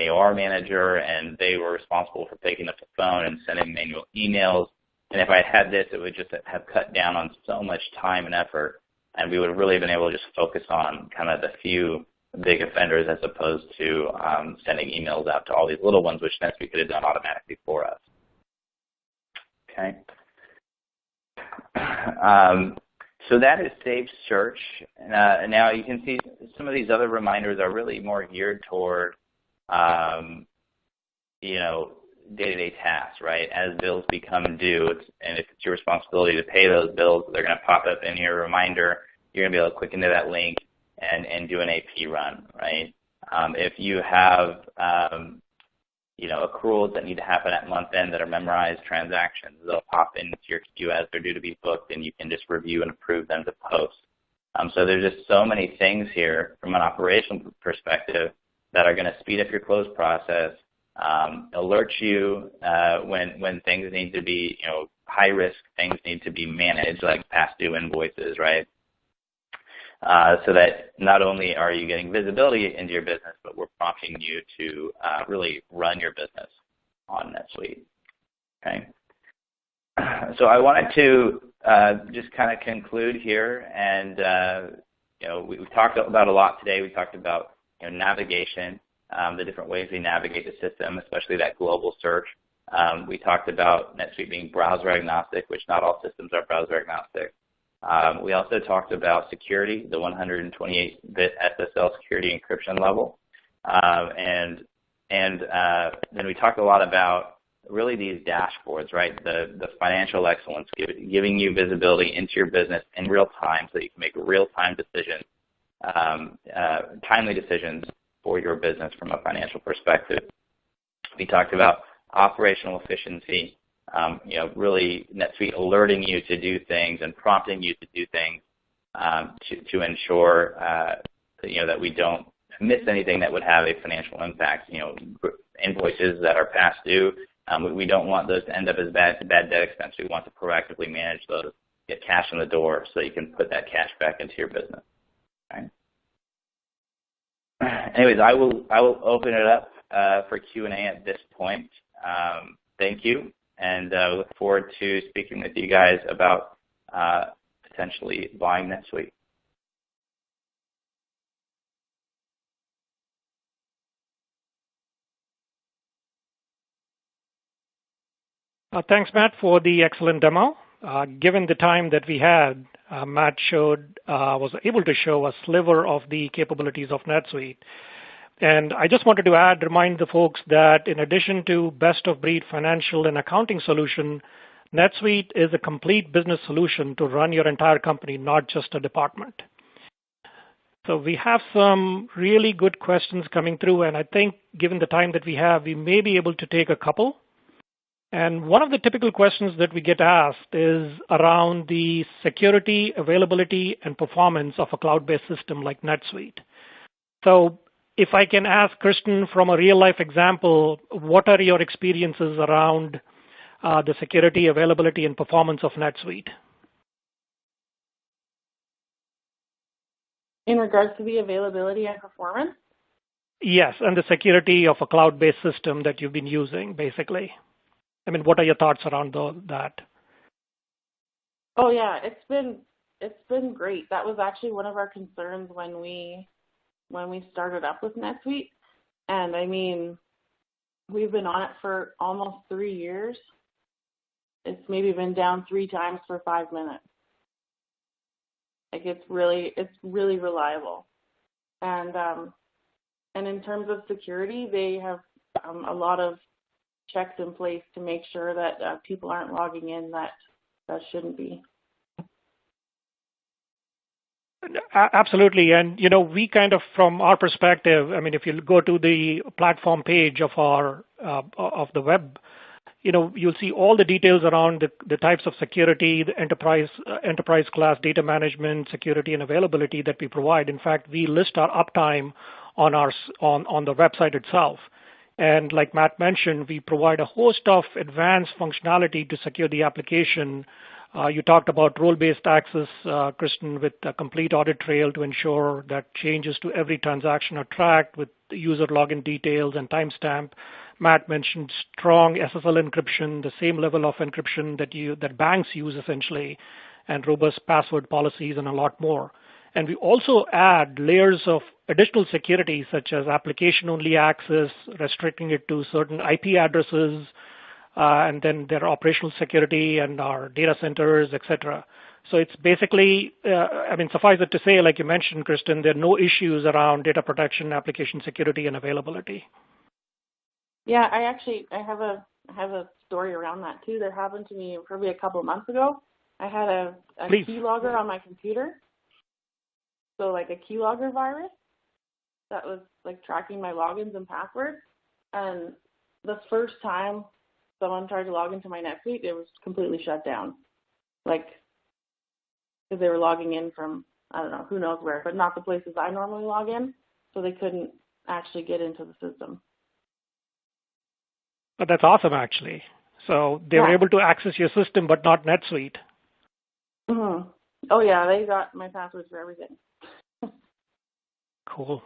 AR manager, and they were responsible for picking up the phone and sending manual emails. And if I had this, it would just have cut down on so much time and effort, and we would have really been able to just focus on kind of the few big offenders as opposed to sending emails out to all these little ones, which NetSuite could have done automatically for us. Okay. So that is Save Search. Now you can see some of these other reminders are really more geared toward, day-to-day tasks, right? As bills become due, and if it's your responsibility to pay those bills, they're going to pop up in your reminder. You're going to be able to click into that link and do an AP run, right? If you have, accruals that need to happen at month end that are memorized transactions, they'll pop into your queue as they're due to be booked, and you can just review and approve them to post. So there's just so many things here from an operational perspective that are going to speed up your close process, alert you when things need to be, high risk things need to be managed, like past due invoices, right? So that not only are you getting visibility into your business, but we're prompting you to really run your business on NetSuite. Okay. So I wanted to just kind of conclude here, and we've talked about a lot today. We talked about navigation, the different ways we navigate the system, especially that global search. We talked about NetSuite being browser agnostic, which not all systems are browser agnostic. We also talked about security, the 128-bit SSL security encryption level, and then we talked a lot about really these dashboards, right? The financial excellence, giving you visibility into your business in real time, so you can make real-time decisions, timely decisions for your business from a financial perspective. We talked about operational efficiency. Really NetSuite alerting you to do things and prompting you to do things to ensure that we don't miss anything that would have a financial impact. Invoices that are past due, we don't want those to end up as bad debt expense. We want to proactively manage those, get cash in the door so you can put that cash back into your business. Okay. Anyways, I will open it up for Q&A at this point. Thank you. And look forward to speaking with you guys about potentially buying NetSuite. Thanks, Matt, for the excellent demo. Given the time that we had, Matt was able to show a sliver of the capabilities of NetSuite. And I just wanted to remind the folks that in addition to best-of-breed financial and accounting solution, NetSuite is a complete business solution to run your entire company, not just a department. So we have some really good questions coming through, and I think given the time that we have, we may be able to take a couple. And one of the typical questions that we get asked is around the security, availability, and performance of a cloud-based system like NetSuite. So if I can ask Kristen from a real-life example, what are your experiences around the security, availability, and performance of NetSuite? In regards to the availability and performance? Yes, and the security of a cloud-based system that you've been using, basically. I mean, what are your thoughts around that? Oh yeah, it's been great. That was actually one of our concerns when we started up with NetSuite. And I mean, we've been on it for almost 3 years. It's maybe been down 3 times for 5 minutes. Like it's really reliable. And in terms of security, they have a lot of checks in place to make sure that people aren't logging in that shouldn't be. Absolutely. And, we kind of, from our perspective, I mean, if you go to the platform page of of the web, you'll see all the details around the types of security, the enterprise class data management, security, and availability that we provide. In fact, we list our uptime on the website itself. And like Matt mentioned, we provide a host of advanced functionality to secure the application. You talked about role-based access, Kristen, with a complete audit trail to ensure that changes to every transaction are tracked with user login details and timestamp. Matt mentioned strong SSL encryption, the same level of encryption that banks use essentially, and robust password policies and a lot more. And we also add layers of additional security such as application-only access, restricting it to certain IP addresses, and then their operational security and our data centers, et cetera. So it's basically, suffice it to say, like you mentioned, Kristen, there are no issues around data protection, application security, and availability. Yeah, I have a story around that too. That happened to me probably a couple of months ago. I had a keylogger on my computer. So like a keylogger virus that was like tracking my logins and passwords. And the first time someone tried to log into my NetSuite, it was completely shut down. Like, because they were logging in from, I don't know, who knows where, but not the places I normally log in. So they couldn't actually get into the system. But that's awesome, actually. So they were able to access your system, but not NetSuite. Mm-hmm. Oh, yeah, they got my passwords for everything. Cool.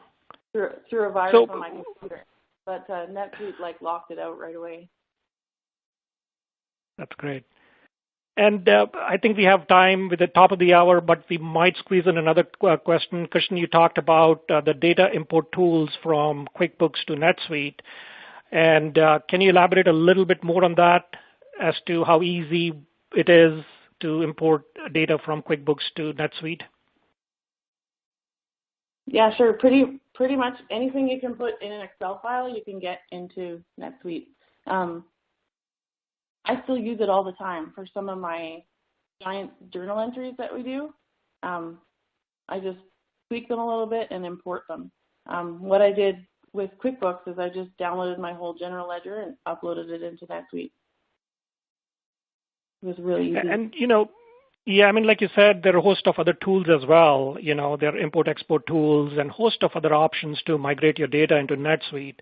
Through a virus on my computer. But NetSuite, locked it out right away. That's great. And I think we have time with the top of the hour, but we might squeeze in another question. Kristen, you talked about the data import tools from QuickBooks to NetSuite. And can you elaborate a little bit more on that as to how easy it is to import data from QuickBooks to NetSuite? Yeah, sure. Pretty much anything you can put in an Excel file, you can get into NetSuite. I still use it all the time for some of my giant journal entries that we do. I just tweak them a little bit and import them. What I did with QuickBooks is I just downloaded my whole general ledger and uploaded it into NetSuite. It was really easy. And, like you said, there are a host of other tools as well. There are import-export tools and a host of other options to migrate your data into NetSuite.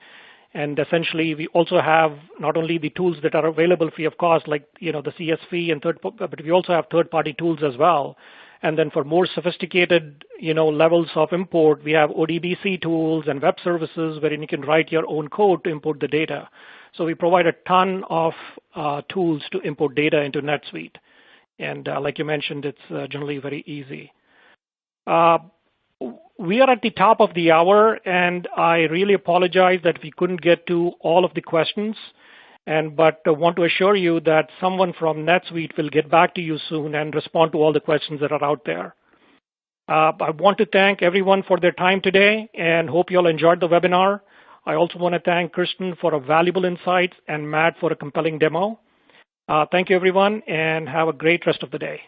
And essentially, we also have not only the tools that are available free of cost, like, the CSV but we also have third-party tools as well. And then for more sophisticated, levels of import, we have ODBC tools and web services wherein you can write your own code to import the data. So we provide a ton of tools to import data into NetSuite. And like you mentioned, it's generally very easy. We are at the top of the hour, and I really apologize that we couldn't get to all of the questions. But I want to assure you that someone from NetSuite will get back to you soon and respond to all the questions that are out there. I want to thank everyone for their time today and hope you all enjoyed the webinar. I also want to thank Kristen for a valuable insights and Matt for a compelling demo. Thank you, everyone, and have a great rest of the day.